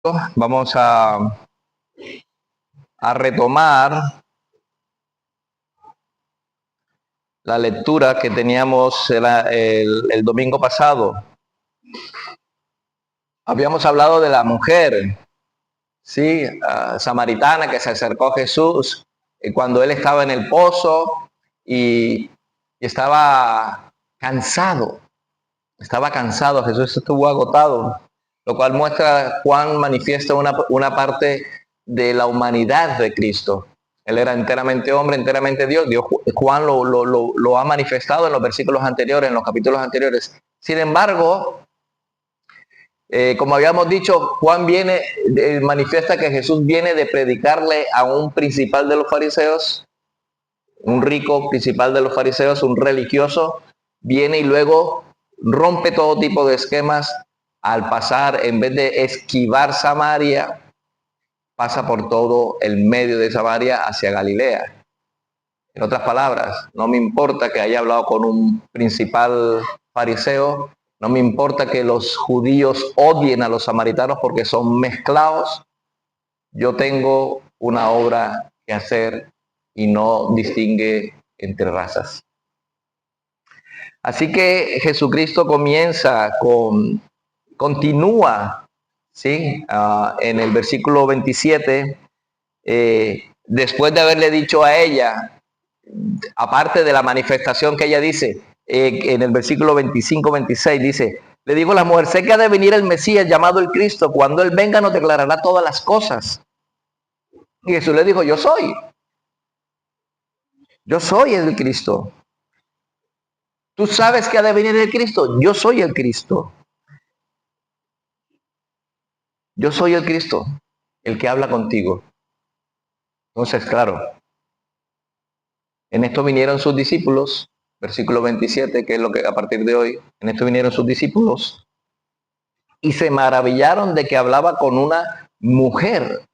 Vamos a retomar la lectura que teníamos el domingo pasado. Habíamos hablado de la mujer, ¿sí? Samaritana, que se acercó a Jesús cuando él estaba en el pozo y estaba cansado. Estaba cansado, Jesús estuvo agotado, lo cual muestra cuán manifiesta una parte de la humanidad de Cristo. Él era enteramente hombre, enteramente Dios. Juan lo ha manifestado en los versículos anteriores, en los capítulos anteriores. Sin embargo, como habíamos dicho, Juan manifiesta que Jesús viene de predicarle a un principal de los fariseos, un rico principal de los fariseos, un religioso, viene y luego rompe todo tipo de esquemas al pasar, en vez de esquivar Samaria, pasa por todo el medio de Samaria hacia Galilea. En otras palabras, no me importa que haya hablado con un principal fariseo, no me importa que los judíos odien a los samaritanos porque son mezclados, yo tengo una obra que hacer y no distingue entre razas. Así que Jesucristo continúa, ¿sí? En el versículo 27, después de haberle dicho a ella, aparte de la manifestación que ella dice, en el versículo 25-26 dice, le digo a la mujer, sé que ha de venir el Mesías llamado el Cristo, cuando él venga nos declarará todas las cosas. Y Jesús le dijo, yo soy el Cristo. ¿Tú sabes que ha de venir el Cristo? Yo soy el Cristo. Yo soy el Cristo, el que habla contigo. Entonces, claro, en esto vinieron sus discípulos, versículo 27, que es lo que a partir de hoy, en esto vinieron sus discípulos y se maravillaron de que hablaba con una mujer.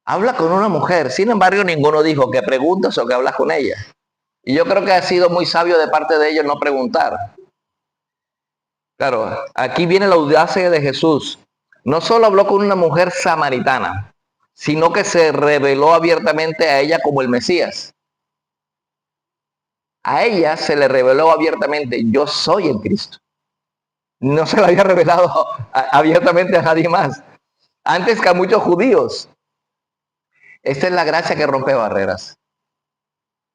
Habla con una mujer. Sin embargo, ninguno dijo que preguntas o que hablas con ella. Y yo creo que ha sido muy sabio de parte de ellos no preguntar. Claro, aquí viene la audacia de Jesús. No solo habló con una mujer samaritana, sino que se reveló abiertamente a ella como el Mesías. A ella se le reveló abiertamente, yo soy el Cristo. No se le había revelado abiertamente a nadie más. Antes que a muchos judíos. Esta es la gracia que rompe barreras.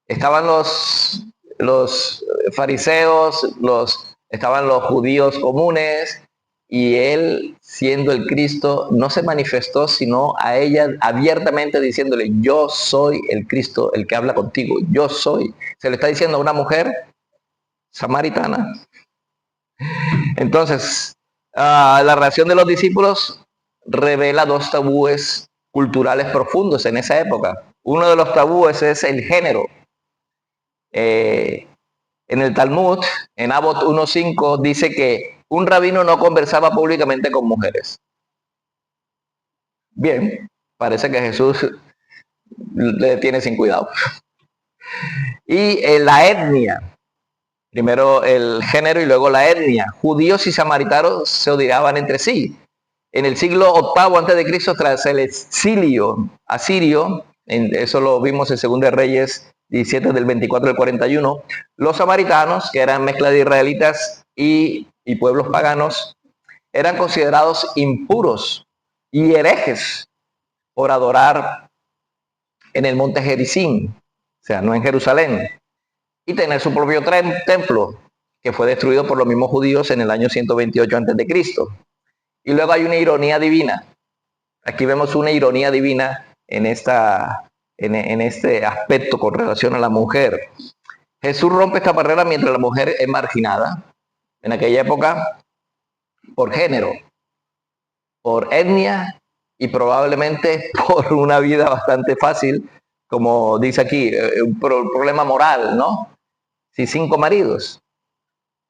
Estaban los fariseos, estaban los judíos comunes, y él, siendo el Cristo, no se manifestó sino a ella abiertamente diciéndole, yo soy el Cristo, el que habla contigo, yo soy. Se le está diciendo a una mujer samaritana. Entonces, la reacción de los discípulos revela dos tabúes culturales profundos en esa época. Uno de los tabúes es el género. En el Talmud, en Avot 1.5, dice que un rabino no conversaba públicamente con mujeres. Bien, parece que Jesús le tiene sin cuidado. Y la etnia, primero el género y luego la etnia. Judíos y samaritanos se odiaban entre sí. En el siglo VIII a.C., tras el exilio asirio, eso lo vimos en 2 Reyes 17 del 24 al 41, los samaritanos, que eran mezcla de israelitas y pueblos paganos, eran considerados impuros y herejes por adorar en el monte Gerizim, o sea, no en Jerusalén, y tener su propio templo, que fue destruido por los mismos judíos en el año 128 a.C. Y luego hay una ironía divina. Aquí vemos una ironía divina en este aspecto con relación a la mujer. Jesús rompe esta barrera mientras la mujer es marginada. En aquella época, por género, por etnia y probablemente por una vida bastante fácil, como dice aquí, un problema moral, ¿no? Si 5 maridos,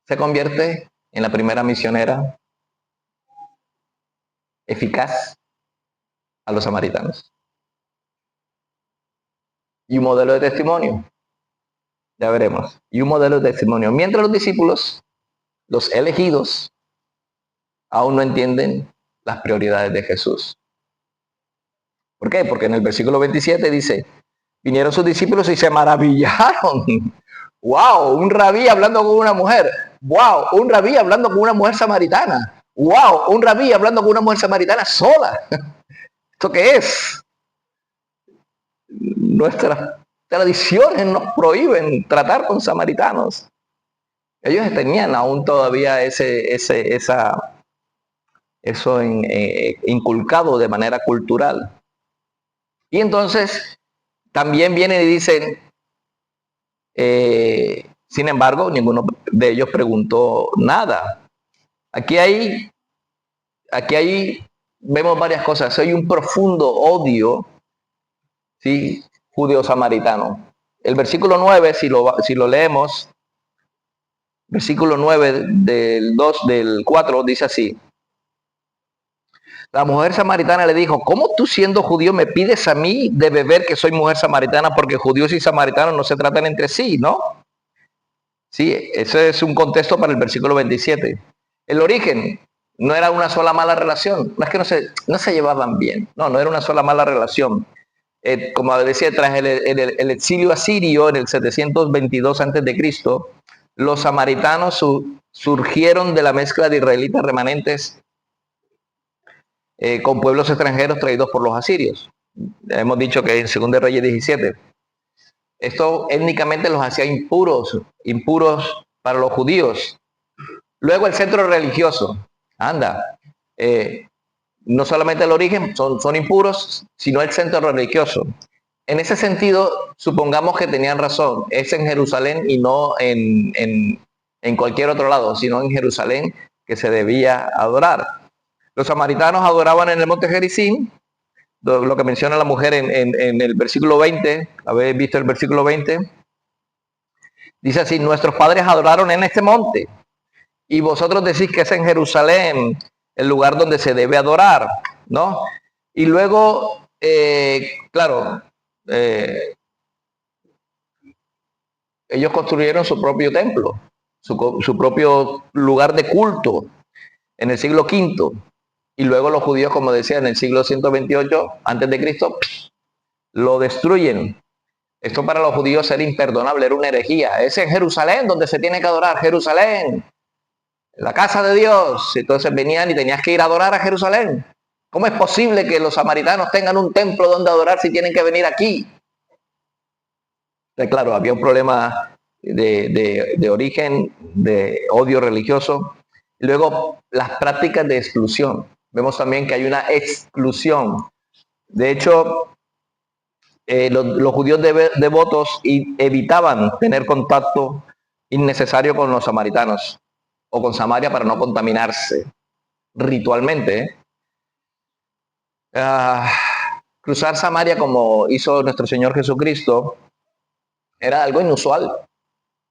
se convierte en la primera misionera eficaz a los samaritanos. Y un modelo de testimonio, ya veremos, y un modelo de testimonio. Mientras los discípulos, los elegidos, aún no entienden las prioridades de Jesús. ¿Por qué? Porque en el versículo 27 dice, vinieron sus discípulos y se maravillaron. ¡Wow! Un rabí hablando con una mujer. ¡Wow! Un rabí hablando con una mujer samaritana. ¡Wow! Un rabí hablando con una mujer samaritana sola. ¿Esto qué es? Nuestras tradiciones nos prohíben tratar con samaritanos. Ellos tenían aún todavía eso inculcado de manera cultural. Y entonces también vienen y dicen, sin embargo, ninguno de ellos preguntó nada. Aquí vemos varias cosas. Hay un profundo odio, ¿sí? Judeo-samaritano. El versículo 9, si lo leemos, versículo 9 del 4 dice así. La mujer samaritana le dijo, ¿cómo tú siendo judío me pides a mí de beber que soy mujer samaritana? Porque judíos y samaritanos no se tratan entre sí, ¿no? Sí, ese es un contexto para el versículo 27. El origen no era una sola mala relación, no es que no se llevaban bien, no era una sola mala relación. Como decía, tras el exilio asirio en el 722 a.C., los samaritanos surgieron de la mezcla de israelitas remanentes con pueblos extranjeros traídos por los asirios. Hemos dicho que en 2 Reyes 17. Esto étnicamente los hacía impuros para los judíos. Luego el centro religioso. No solamente el origen son impuros, sino el centro religioso. En ese sentido, supongamos que tenían razón. Es en Jerusalén y no en cualquier otro lado, sino en Jerusalén que se debía adorar. Los samaritanos adoraban en el monte Gerizim, lo que menciona la mujer en el versículo 20. ¿Habéis visto el versículo 20? Dice así, nuestros padres adoraron en este monte y vosotros decís que es en Jerusalén el lugar donde se debe adorar, ¿no? Y luego, claro, ellos construyeron su propio templo, su propio lugar de culto en el siglo V. Y luego los judíos, como decía, en el siglo 128 a.C., lo destruyen. Esto para los judíos era imperdonable, era una herejía. Es en Jerusalén donde se tiene que adorar, Jerusalén, la casa de Dios. Entonces venían y tenías que ir a adorar a Jerusalén. ¿Cómo es posible que los samaritanos tengan un templo donde adorar si tienen que venir aquí? Entonces, claro, había un problema de origen, de odio religioso. Y luego, las prácticas de exclusión. Vemos también que hay una exclusión. De hecho, los judíos devotos evitaban tener contacto innecesario con los samaritanos o con Samaria para no contaminarse ritualmente. Cruzar Samaria, como hizo nuestro Señor Jesucristo, era algo inusual.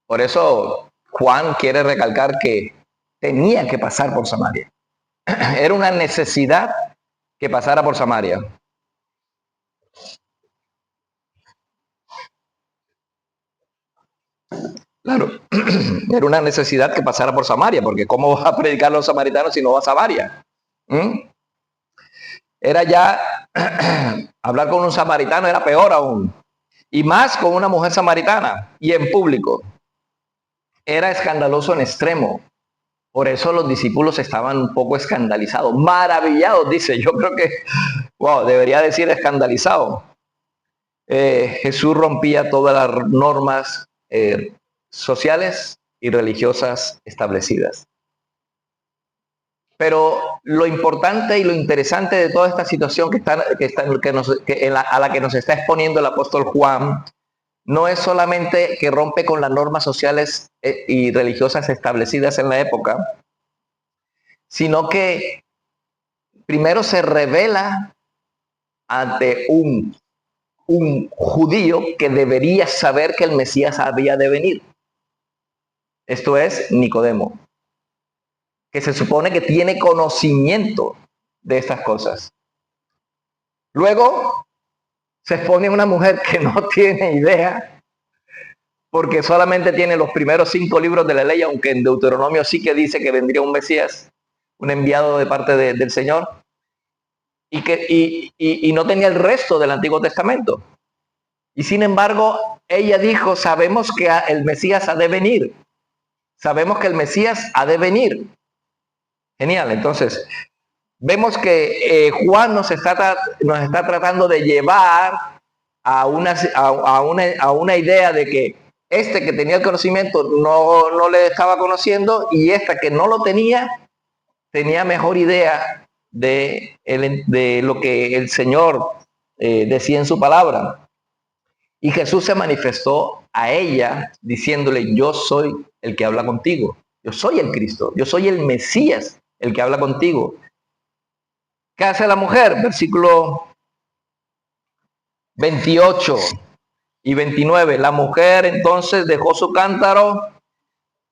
Por eso Juan quiere recalcar que tenía que pasar por Samaria. Era una necesidad que pasara por Samaria. Claro, era una necesidad que pasara por Samaria, porque ¿cómo vas a predicar a los samaritanos si no vas a Samaria? Era ya, hablar con un samaritano era peor aún, y más con una mujer samaritana, y en público. Era escandaloso en extremo. Por eso los discípulos estaban un poco escandalizados, maravillados, dice. Yo creo que, wow, debería decir escandalizado. Jesús rompía todas las normas sociales y religiosas establecidas. Pero lo importante y lo interesante de toda esta situación a la que nos está exponiendo el apóstol Juan, no es solamente que rompe con las normas sociales y religiosas establecidas en la época, sino que primero se revela ante un judío que debería saber que el Mesías había de venir. Esto es Nicodemo, que se supone que tiene conocimiento de estas cosas. Luego se expone a una mujer que no tiene idea, porque solamente tiene los primeros 5 libros de la ley, aunque en Deuteronomio sí que dice que vendría un Mesías, un enviado de parte del Señor. y no tenía el resto del Antiguo Testamento. Y sin embargo, ella dijo, sabemos que el Mesías ha de venir. Sabemos que el Mesías ha de venir. Genial, entonces, vemos que Juan nos está tratando de llevar a una idea de que este que tenía el conocimiento no le estaba conociendo, y esta que no lo tenía mejor idea de lo que el Señor decía en su palabra. Y Jesús se manifestó a ella diciéndole, yo soy el que habla contigo, yo soy el Cristo, yo soy el Mesías, el que habla contigo. ¿Qué hace la mujer? Versículo 28 y 29. La mujer entonces dejó su cántaro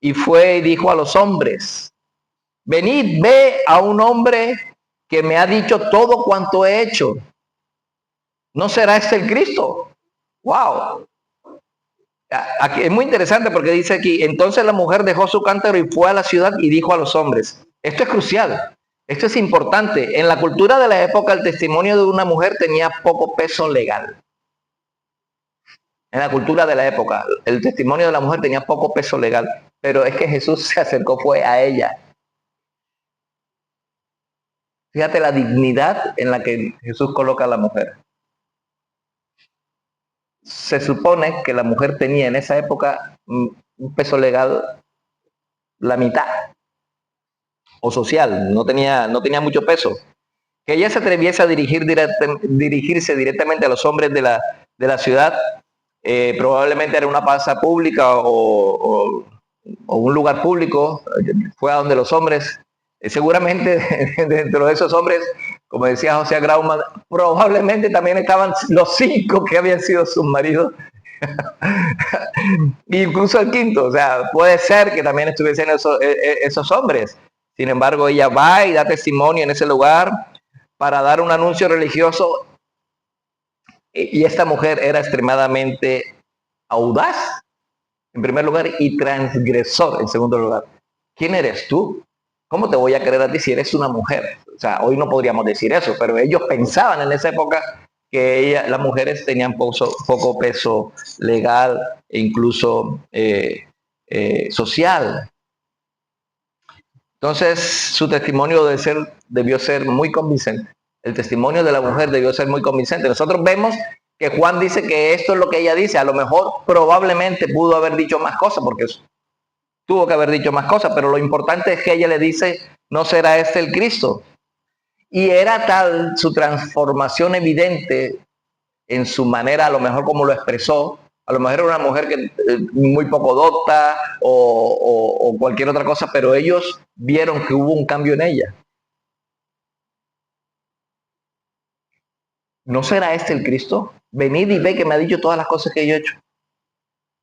y fue y dijo a los hombres, venid, ve a un hombre que me ha dicho todo cuanto he hecho. ¿No será este el Cristo? ¡Wow! Aquí es muy interesante porque dice aquí, entonces la mujer dejó su cántaro y fue a la ciudad y dijo a los hombres. Esto es crucial, esto es importante. En la cultura de la época, el testimonio de una mujer tenía poco peso legal. En la cultura de la época, el testimonio de la mujer tenía poco peso legal. Pero es que Jesús se acercó, fue a ella. Fíjate la dignidad en la que Jesús coloca a la mujer. Se supone que la mujer tenía en esa época un peso legal la mitad, o social, no tenía mucho peso. Que ella se atreviese a dirigirse directamente a los hombres de la ciudad, probablemente era una plaza pública o un lugar público, fue a donde los hombres, seguramente dentro de esos hombres, como decía José Grauman, probablemente también estaban los 5 que habían sido sus maridos, incluso el quinto, o sea, puede ser que también estuviesen esos hombres. Sin embargo, ella va y da testimonio en ese lugar para dar un anuncio religioso, y esta mujer era extremadamente audaz, en primer lugar, y transgresor, en segundo lugar. ¿Quién eres tú? ¿Cómo te voy a creer a ti si eres una mujer? O sea, hoy no podríamos decir eso, pero ellos pensaban en esa época que las mujeres tenían poco peso legal e incluso social. Entonces, su testimonio debió ser muy convincente. El testimonio de la mujer debió ser muy convincente. Nosotros vemos que Juan dice que esto es lo que ella dice. A lo mejor probablemente pudo haber dicho más cosas, porque tuvo que haber dicho más cosas, pero lo importante es que ella le dice, ¿no será este el Cristo? Y era tal su transformación evidente en su manera, a lo mejor como lo expresó, a lo mejor era una mujer que muy poco docta o cualquier otra cosa, pero ellos vieron que hubo un cambio en ella. ¿No será este el Cristo? Venid y ve que me ha dicho todas las cosas que yo he hecho.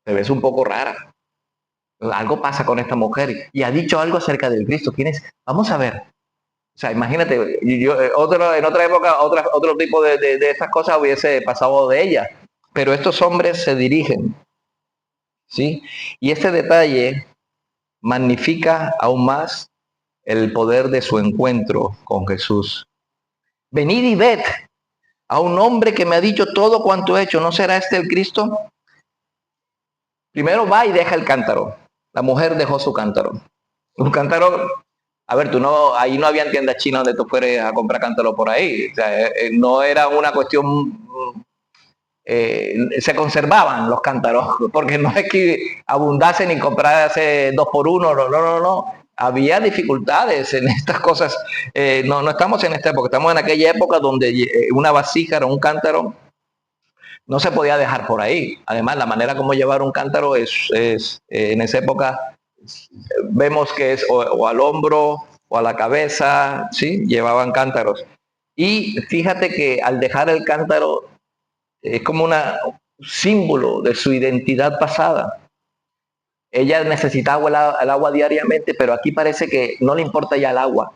Te ves un poco rara. Algo pasa con esta mujer y ha dicho algo acerca del Cristo. ¿Quién es? Vamos a ver. O sea, imagínate, en otra época, otro tipo de estas cosas hubiese pasado de ella. Pero estos hombres se dirigen, ¿sí? Y este detalle magnifica aún más el poder de su encuentro con Jesús. Venid y ved a un hombre que me ha dicho todo cuanto he hecho. ¿No será este el Cristo? Primero va y deja el cántaro. La mujer dejó su cántaro. Un cántaro, a ver, ahí no había tiendas chinas donde tú fueras a comprar cántaro por ahí. O sea, no era una cuestión, se conservaban los cántaros, porque no es que abundasen y comprase 2 por 1, no. Había dificultades en estas cosas. No estamos en esta época, estamos en aquella época donde una vasija o un cántaro no se podía dejar por ahí. Además, la manera como llevar un cántaro es en esa época, vemos que es o al hombro o a la cabeza, ¿sí? Llevaban cántaros. Y fíjate que al dejar el cántaro es como un símbolo de su identidad pasada. Ella necesitaba el agua diariamente, pero aquí parece que no le importa ya el agua.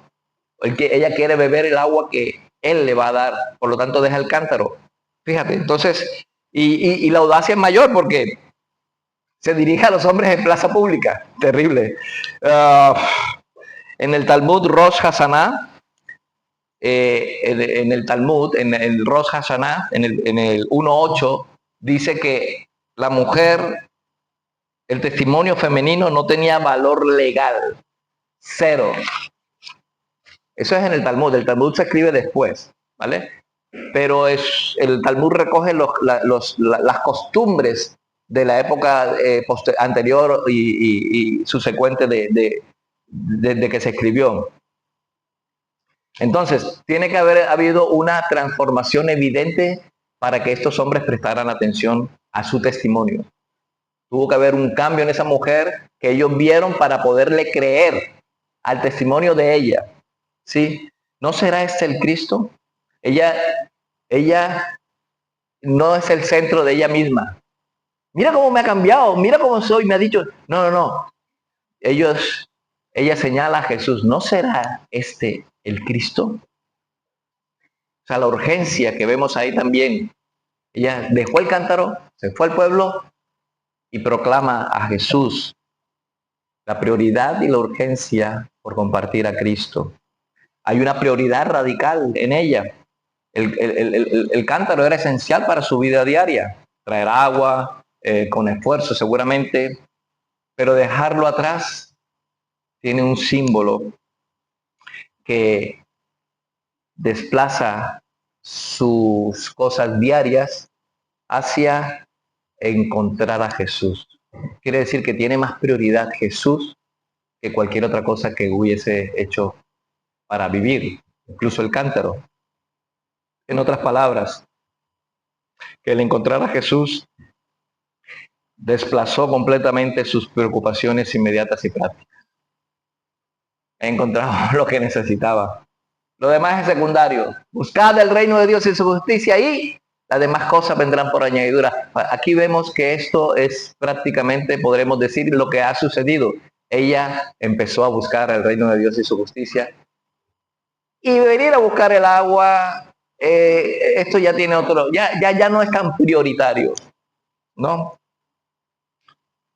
Ella quiere beber el agua que él le va a dar, por lo tanto deja el cántaro. Fíjate, entonces, y la audacia es mayor porque se dirige a los hombres en plaza pública. Terrible. En el Talmud Rosh Hashanah en el Talmud, en el Rosh Hashanah, en el 1.8, dice que la mujer, el testimonio femenino no tenía valor legal, cero. Eso es en el Talmud se escribe después, ¿vale? Pero el Talmud recoge las costumbres de la época anterior y subsecuente de que se escribió. Entonces, tiene que haber habido una transformación evidente para que estos hombres prestaran atención a su testimonio. Tuvo que haber un cambio en esa mujer que ellos vieron para poderle creer al testimonio de ella. ¿Sí? ¿No será este el Cristo? Ella no es el centro de ella misma. Mira cómo me ha cambiado, mira cómo soy, me ha dicho, no. Ella señala a Jesús, ¿no será este el Cristo? O sea, la urgencia que vemos ahí también. Ella dejó el cántaro, se fue al pueblo y proclama a Jesús. La prioridad y la urgencia por compartir a Cristo. Hay una prioridad radical en ella. El cántaro era esencial para su vida diaria. Traer agua, con esfuerzo seguramente, pero dejarlo atrás tiene un símbolo que desplaza sus cosas diarias hacia encontrar a Jesús. Quiere decir que tiene más prioridad Jesús que cualquier otra cosa que hubiese hecho para vivir, incluso el cántaro. En otras palabras, que el encontrar a Jesús desplazó completamente sus preocupaciones inmediatas y prácticas. He encontrado lo que necesitaba. Lo demás es secundario. Buscad el reino de Dios y su justicia y las demás cosas vendrán por añadidura. Aquí vemos que esto es prácticamente, podremos decir, lo que ha sucedido. Ella empezó a buscar el reino de Dios y su justicia. Y venir a buscar el agua, esto ya tiene otro, ya no es tan prioritario, ¿no?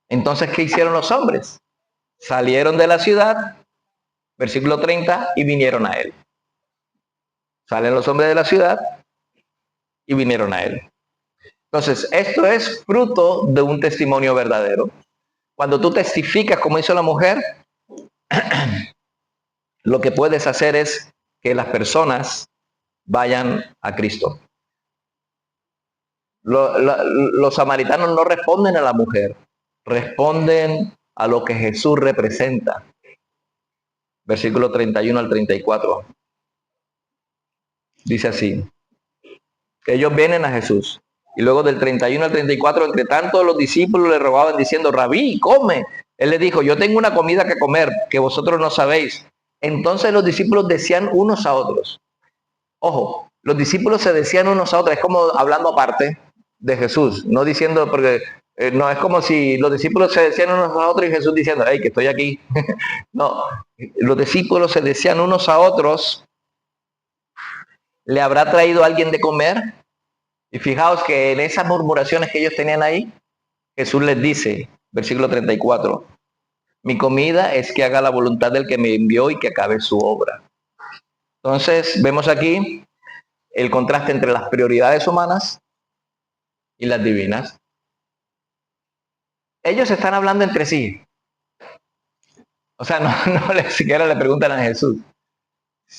Entonces, ¿qué hicieron los hombres? Salieron de la ciudad, versículo 30, y vinieron a él. Salen los hombres de la ciudad y vinieron a él. Entonces, esto es fruto de un testimonio verdadero. Cuando tú testificas como hizo la mujer, lo que puedes hacer es que las personas vayan a Cristo. Los samaritanos no responden a la mujer, responden a lo que Jesús representa. Versículo 31 al 34. Dice así. Ellos vienen a Jesús. Y luego del 31 al 34, entre tanto los discípulos le rogaban diciendo, Rabí, come. Él le dijo, yo tengo una comida que comer que vosotros no sabéis. Entonces los discípulos decían unos a otros. Ojo, los discípulos se decían unos a otros, es como hablando aparte de Jesús, no diciendo, porque no es como si los discípulos se decían unos a otros y Jesús diciendo, hey, que estoy aquí. No, los discípulos se decían unos a otros, ¿le habrá traído alguien de comer? Y fijaos que en esas murmuraciones que ellos tenían ahí, Jesús les dice, versículo 34, mi comida es que haga la voluntad del que me envió y que acabe su obra. Entonces, vemos aquí el contraste entre las prioridades humanas y las divinas. Ellos están hablando entre sí. O sea, no siquiera le preguntan a Jesús.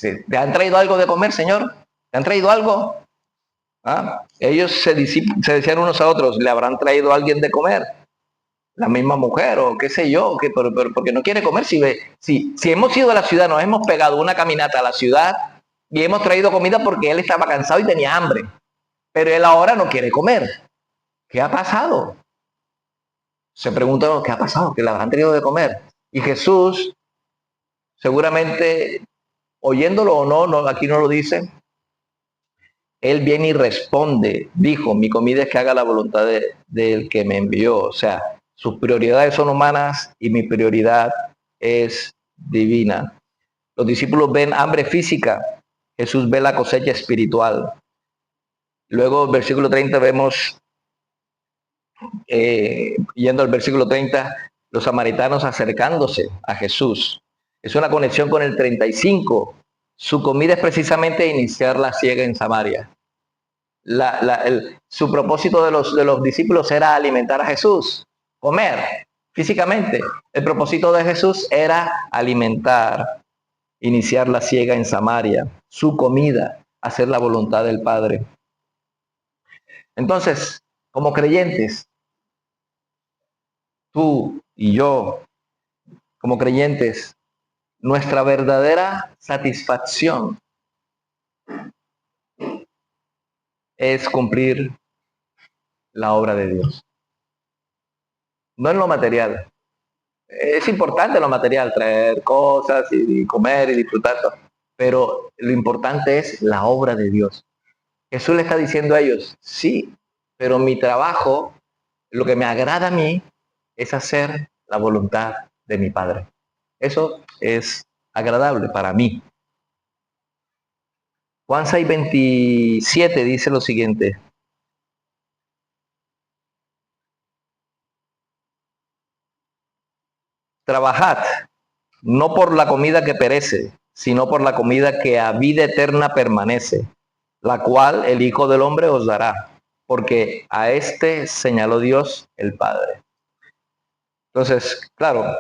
¿Te han traído algo de comer, Señor? ¿Te han traído algo? ¿Ah? Ellos se decían unos a otros, ¿le habrán traído a alguien de comer? La misma mujer o qué sé yo, porque no quiere comer. Si hemos ido a la ciudad, nos hemos pegado una caminata a la ciudad y hemos traído comida porque él estaba cansado y tenía hambre. Pero él ahora no quiere comer. ¿Qué ha pasado? Se preguntan, ¿qué ha pasado? ¿Que le habrán tenido de comer? Y Jesús, seguramente, oyéndolo o no, aquí no lo dice, él viene y responde, dijo, mi comida es que haga la voluntad del que me envió. O sea, sus prioridades son humanas y mi prioridad es divina. Los discípulos ven hambre física, Jesús ve la cosecha espiritual. Luego, versículo 30, vemos, yendo al versículo 30, los samaritanos acercándose a Jesús. Es una conexión con el 35, Su comida es precisamente iniciar la siega en Samaria. Su propósito de los discípulos era alimentar a Jesús, comer físicamente. El propósito de Jesús era alimentar, iniciar la siega en Samaria, su comida, hacer la voluntad del Padre. Entonces, como creyentes, tú y yo, como creyentes, nuestra verdadera satisfacción es cumplir la obra de Dios. No en lo material. Es importante lo material, traer cosas y comer y disfrutar, pero lo importante es la obra de Dios. Jesús le está diciendo a ellos, sí, pero mi trabajo, lo que me agrada a mí, es hacer la voluntad de mi Padre. Eso es agradable para mí. Juan 6:27 dice lo siguiente. Trabajad, no por la comida que perece, sino por la comida que a vida eterna permanece, la cual el Hijo del Hombre os dará, porque a este señaló Dios el Padre. Entonces, claro,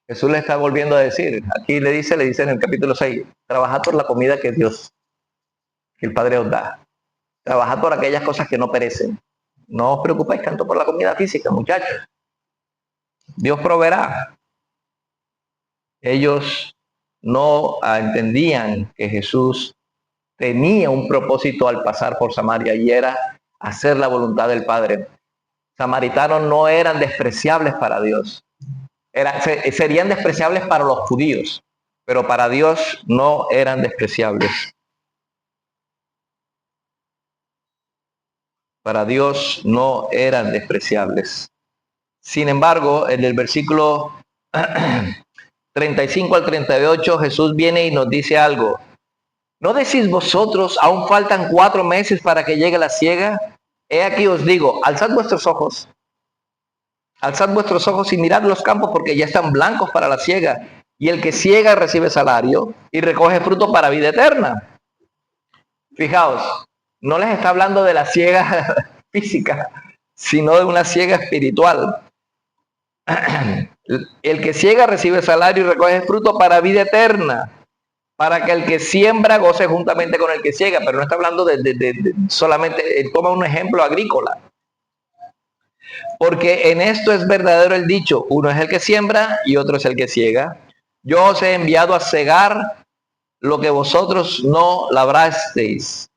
Jesús le está volviendo a decir, aquí le dice en el capítulo 6, trabajad por la comida que Dios, que el Padre os da. Trabajad por aquellas cosas que no perecen. No os preocupéis tanto por la comida física, muchachos. Dios proveerá. Ellos no entendían que Jesús tenía un propósito al pasar por Samaria y era hacer la voluntad del Padre. Samaritanos no eran despreciables para Dios. Serían despreciables para los judíos, pero para Dios no eran despreciables. Para Dios no eran despreciables. Sin embargo, en el versículo 35 al 38, Jesús viene y nos dice algo. ¿No decís vosotros, aún faltan 4 meses para que llegue la siega? He aquí os digo, alzad vuestros ojos y mirad los campos porque ya están blancos para la siega. Y el que siega recibe salario y recoge fruto para vida eterna. Fijaos, no les está hablando de la siega física, sino de una siega espiritual. El que siega recibe salario y recoge fruto para vida eterna, para que el que siembra goce juntamente con el que siega, pero no está hablando de solamente, toma un ejemplo agrícola. Porque en esto es verdadero el dicho, uno es el que siembra y otro es el que siega. Yo os he enviado a cegar lo que vosotros no labrasteis.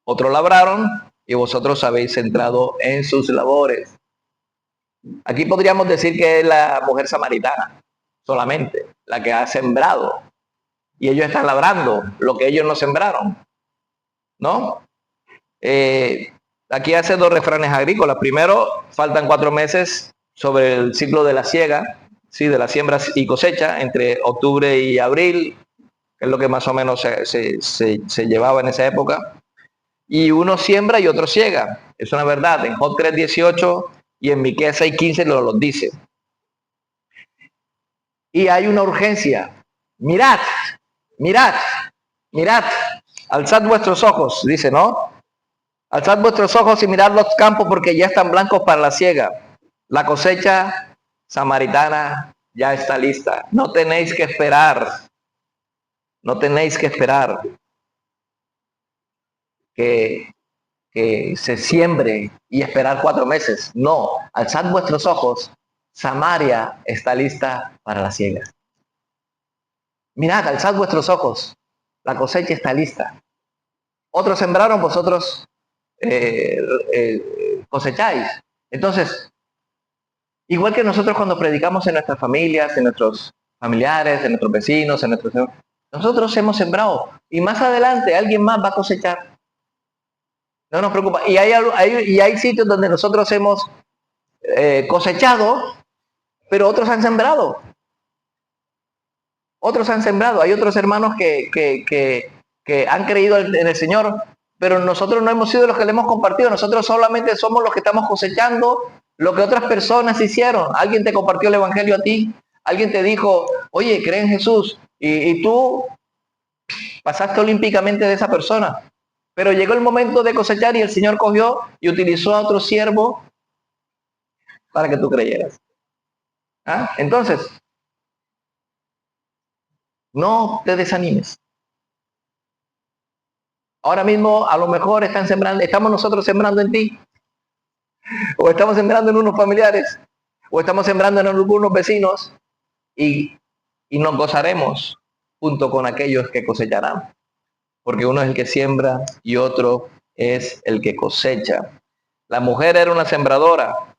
Otros labraron y vosotros habéis entrado en sus labores. Aquí podríamos decir que es la mujer samaritana, solamente, la que ha sembrado. Y ellos están labrando lo que ellos no sembraron, ¿no? Aquí hace 2 refranes agrícolas. Primero, faltan 4 meses sobre el ciclo de la siega, ¿sí? De la siembra y cosecha, entre octubre y abril, que es lo que más o menos se llevaba en esa época. Y uno siembra y otro siega. Es una verdad. En Job 3:18 y en Miqueas 6:15 lo dice. Y hay una urgencia. Mirad, mirad, mirad. Alzad vuestros ojos, dice, ¿no? Alzad vuestros ojos y mirad los campos porque ya están blancos para la siega. La cosecha samaritana ya está lista. No tenéis que esperar. No tenéis que esperar que se siembre y esperar 4 meses. No, alzad vuestros ojos. Samaria está lista para la siega. Mirad, alzad vuestros ojos. La cosecha está lista. Otros sembraron, vosotros cosecháis. Entonces, igual que nosotros cuando predicamos en nuestras familias, en nuestros familiares, en nuestros vecinos, nosotros hemos sembrado y más adelante alguien más va a cosechar. No nos preocupa. Y hay sitios donde nosotros hemos cosechado, pero otros han sembrado. Otros han sembrado. Hay otros hermanos que han creído en el Señor, pero nosotros no hemos sido los que le hemos compartido. Nosotros solamente somos los que estamos cosechando lo que otras personas hicieron. Alguien te compartió el evangelio a ti. Alguien te dijo, oye, cree en Jesús. Y tú pasaste olímpicamente de esa persona. Pero llegó el momento de cosechar y el Señor cogió y utilizó a otro siervo para que tú creyeras. ¿Ah? Entonces, no te desanimes. Ahora mismo a lo mejor estamos nosotros sembrando en ti, o estamos sembrando en unos familiares, o estamos sembrando en algunos vecinos, y nos gozaremos junto con aquellos que cosecharán, porque uno es el que siembra y otro es el que cosecha. La mujer era una sembradora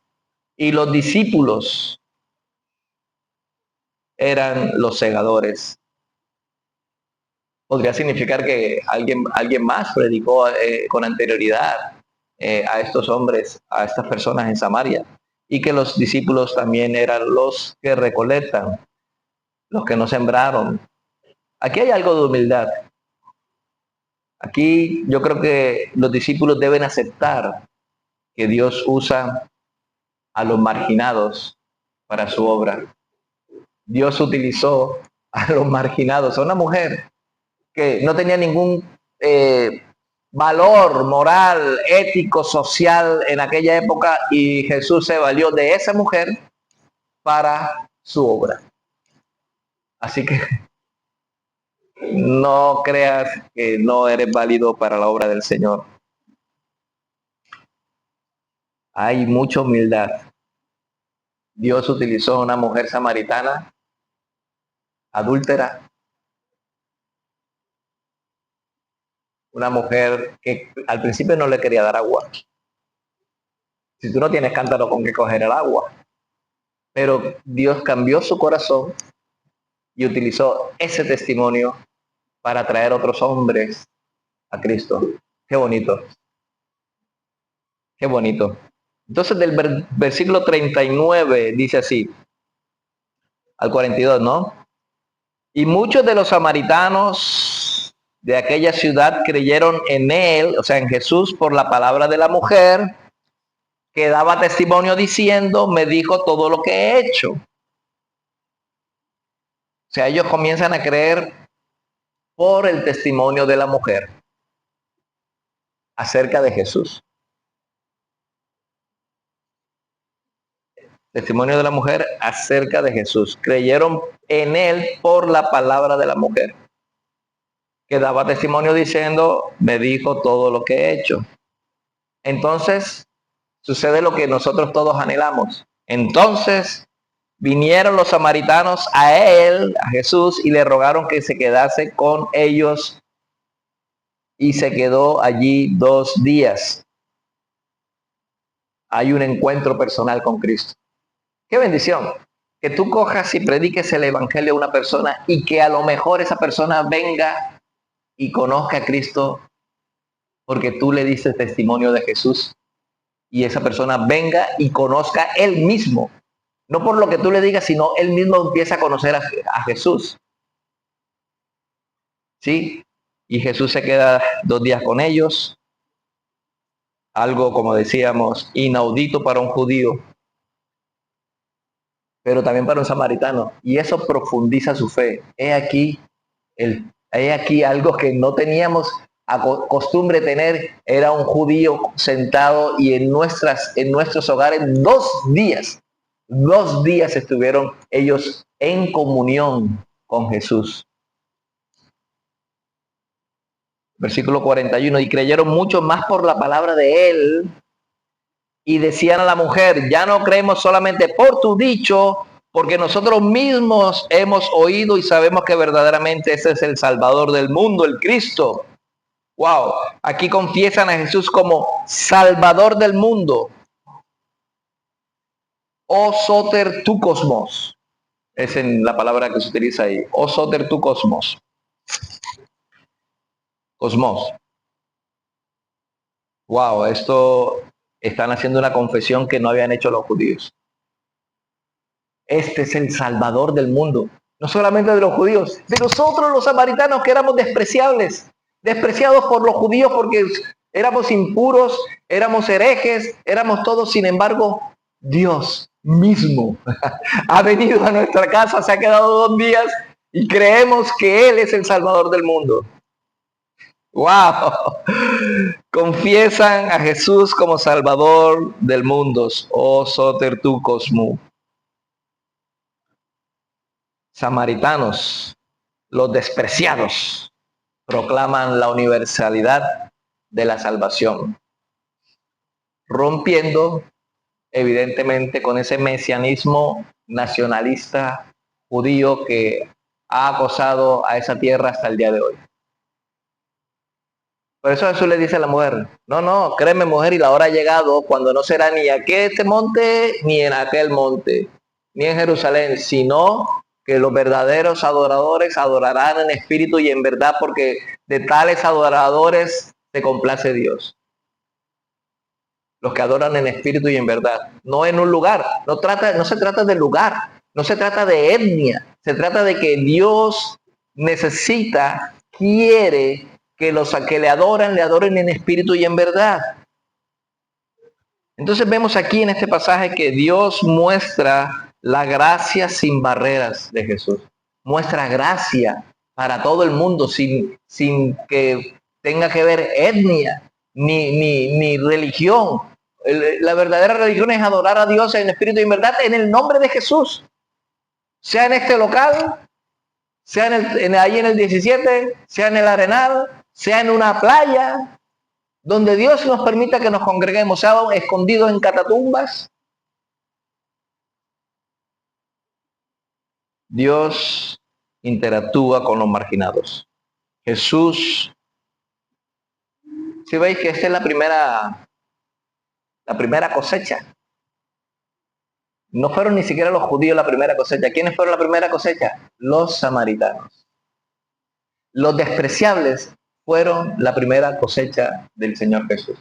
y los discípulos eran los segadores. Podría significar que alguien más predicó con anterioridad a estos hombres, a estas personas en Samaria, y que los discípulos también eran los que recolectan, los que no sembraron. Aquí hay algo de humildad. Aquí yo creo que los discípulos deben aceptar que Dios usa a los marginados para su obra. Dios utilizó a los marginados, a una mujer que no tenía ningún valor moral, ético, social en aquella época, y Jesús se valió de esa mujer para su obra. Así que no creas que no eres válido para la obra del Señor. Hay mucha humildad. Dios utilizó a una mujer samaritana, adúltera, una mujer que al principio no le quería dar agua. Si tú no tienes cántaro con qué coger el agua. Pero Dios cambió su corazón y utilizó ese testimonio para traer otros hombres a Cristo. Qué bonito. Qué bonito. Entonces del versículo 39 dice así, al 42, ¿no? Y muchos de los samaritanos de aquella ciudad creyeron en él, o sea, en Jesús, por la palabra de la mujer, que daba testimonio diciendo, me dijo todo lo que he hecho. O sea, ellos comienzan a creer por el testimonio de la mujer acerca de Jesús. Testimonio de la mujer acerca de Jesús. Creyeron en él por la palabra de la mujer, que daba testimonio diciendo, me dijo todo lo que he hecho. Entonces, sucede lo que nosotros todos anhelamos. Entonces, vinieron los samaritanos a él, a Jesús, y le rogaron que se quedase con ellos, y se quedó allí 2 días. Hay un encuentro personal con Cristo. ¡Qué bendición! Que tú cojas y prediques el evangelio a una persona y que a lo mejor esa persona venga y conozca a Cristo porque tú le dices testimonio de Jesús, y esa persona venga y conozca él mismo, no por lo que tú le digas, sino él mismo empieza a conocer a Jesús. ¿Sí? Y Jesús se queda 2 días con ellos, algo, como decíamos, inaudito para un judío, pero también para un samaritano, y eso profundiza su fe. Hay aquí algo que no teníamos a costumbre tener, era un judío sentado y en nuestros hogares 2 días estuvieron ellos en comunión con Jesús. Versículo 41, y creyeron mucho más por la palabra de él, y decían a la mujer, ya no creemos solamente por tu dicho, porque nosotros mismos hemos oído y sabemos que verdaderamente ese es el Salvador del mundo, el Cristo. Wow, aquí confiesan a Jesús como Salvador del mundo. O soter tu cosmos. Es en la palabra que se utiliza ahí. O soter tu cosmos. Cosmos. Wow, esto están haciendo una confesión que no habían hecho los judíos. Este es el Salvador del mundo. No solamente de los judíos, de nosotros los samaritanos, que éramos despreciables. Despreciados por los judíos porque éramos impuros, éramos herejes, éramos todos. Sin embargo, Dios mismo ha venido a nuestra casa, se ha quedado 2 días y creemos que Él es el Salvador del mundo. ¡Wow! Confiesan a Jesús como Salvador del mundo. Oh, soter tu cosmu. Samaritanos, los despreciados, proclaman la universalidad de la salvación, rompiendo evidentemente con ese mesianismo nacionalista judío que ha acosado a esa tierra hasta el día de hoy. Por eso Jesús le dice a la mujer, no, créeme mujer, y la hora ha llegado cuando no será ni aquí este monte, ni en aquel monte, ni en Jerusalén, sino que los verdaderos adoradores adorarán en espíritu y en verdad, porque de tales adoradores se complace Dios. Los que adoran en espíritu y en verdad, no en un lugar, no se trata de lugar, no se trata de etnia, se trata de que Dios necesita, quiere que los que le adoren en espíritu y en verdad. Entonces vemos aquí en este pasaje que Dios muestra la gracia sin barreras de Jesús. Muestra gracia para todo el mundo sin que tenga que ver etnia ni religión. La verdadera religión es adorar a Dios en espíritu y en verdad en el nombre de Jesús. Sea en este local, sea ahí en el 17, sea en el Arenal, sea en una playa, donde Dios nos permita que nos congreguemos, sea escondidos en catatumbas. Dios interactúa con los marginados. Jesús, si veis que esta es la primera cosecha. No fueron ni siquiera los judíos la primera cosecha. ¿Quiénes fueron la primera cosecha? Los samaritanos. Los despreciables fueron la primera cosecha del Señor Jesús.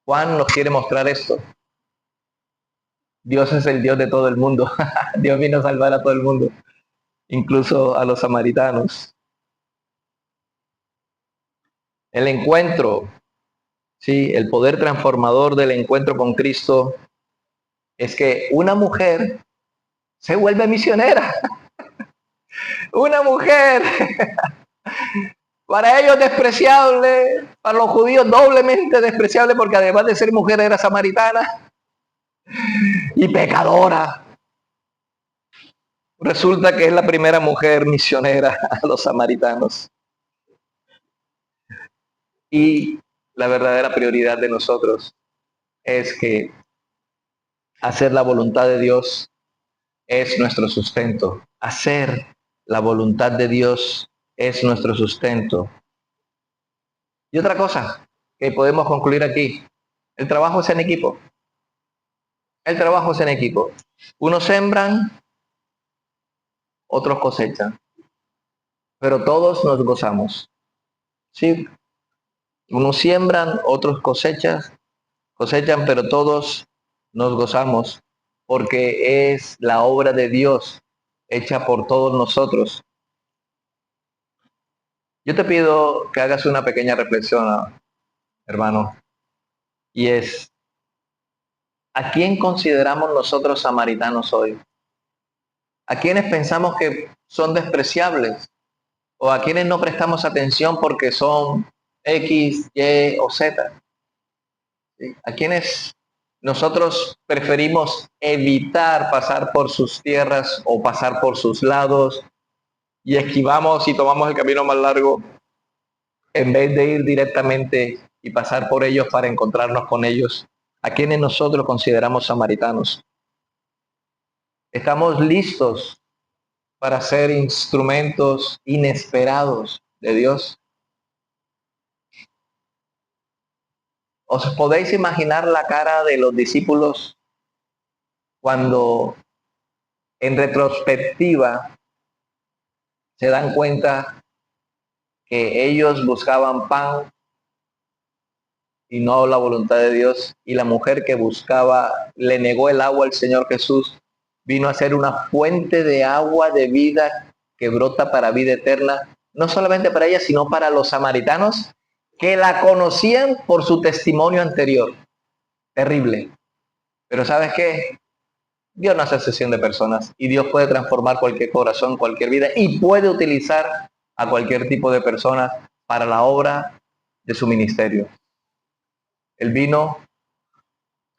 Juan nos quiere mostrar esto. Dios es el Dios de todo el mundo. Dios vino a salvar a todo el mundo, incluso a los samaritanos. El encuentro, sí, el poder transformador del encuentro con Cristo es que una mujer se vuelve misionera. Una mujer, para ellos despreciable, para los judíos doblemente despreciable, porque además de ser mujer era samaritana y pecadora. Resulta que es la primera mujer misionera a los samaritanos. Y la verdadera prioridad de nosotros es que hacer la voluntad de Dios es nuestro sustento. Hacer la voluntad de Dios es nuestro sustento. Y otra cosa que podemos concluir aquí, el trabajo es en equipo. El trabajo es en equipo. Unos sembran, otros cosechan. Pero todos nos gozamos. ¿Sí? Unos siembran, otros cosechan, pero todos nos gozamos porque es la obra de Dios hecha por todos nosotros. Yo te pido que hagas una pequeña reflexión, hermano, y es, ¿a quién consideramos nosotros samaritanos hoy? ¿A quiénes pensamos que son despreciables? ¿O a quienes no prestamos atención porque son X, Y o Z? ¿Sí? ¿A quienes nosotros preferimos evitar pasar por sus tierras o pasar por sus lados y esquivamos y tomamos el camino más largo en vez de ir directamente y pasar por ellos para encontrarnos con ellos? ¿A quienes nosotros consideramos samaritanos? ¿Estamos listos para ser instrumentos inesperados de Dios? ¿Os podéis imaginar la cara de los discípulos cuando en retrospectiva se dan cuenta que ellos buscaban pan y no la voluntad de Dios, y la mujer que buscaba le negó el agua al Señor Jesús, vino a ser una fuente de agua de vida que brota para vida eterna, no solamente para ella, sino para los samaritanos que la conocían por su testimonio anterior? terrible. Pero ¿sabes qué? Dios no hace excepción de personas y Dios puede transformar cualquier corazón, cualquier vida y puede utilizar a cualquier tipo de persona para la obra de su ministerio. Él vino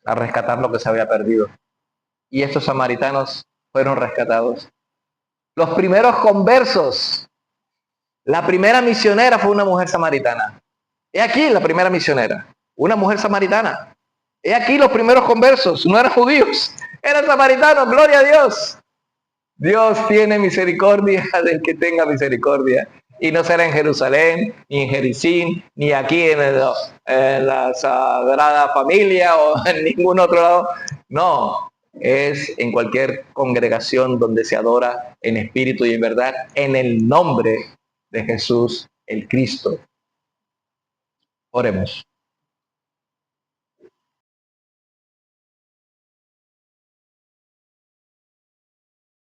a rescatar lo que se había perdido y estos samaritanos fueron rescatados. Los primeros conversos, la primera misionera fue una mujer samaritana. He aquí la primera misionera, una mujer samaritana. He aquí los primeros conversos, no eran judíos, eran samaritanos, gloria a Dios. Dios tiene misericordia del que tenga misericordia. Y no será en Jerusalén, ni en Jericín, ni aquí en la Sagrada Familia o en ningún otro lado. No, es en cualquier congregación donde se adora en espíritu y en verdad, en el nombre de Jesús el Cristo. Oremos.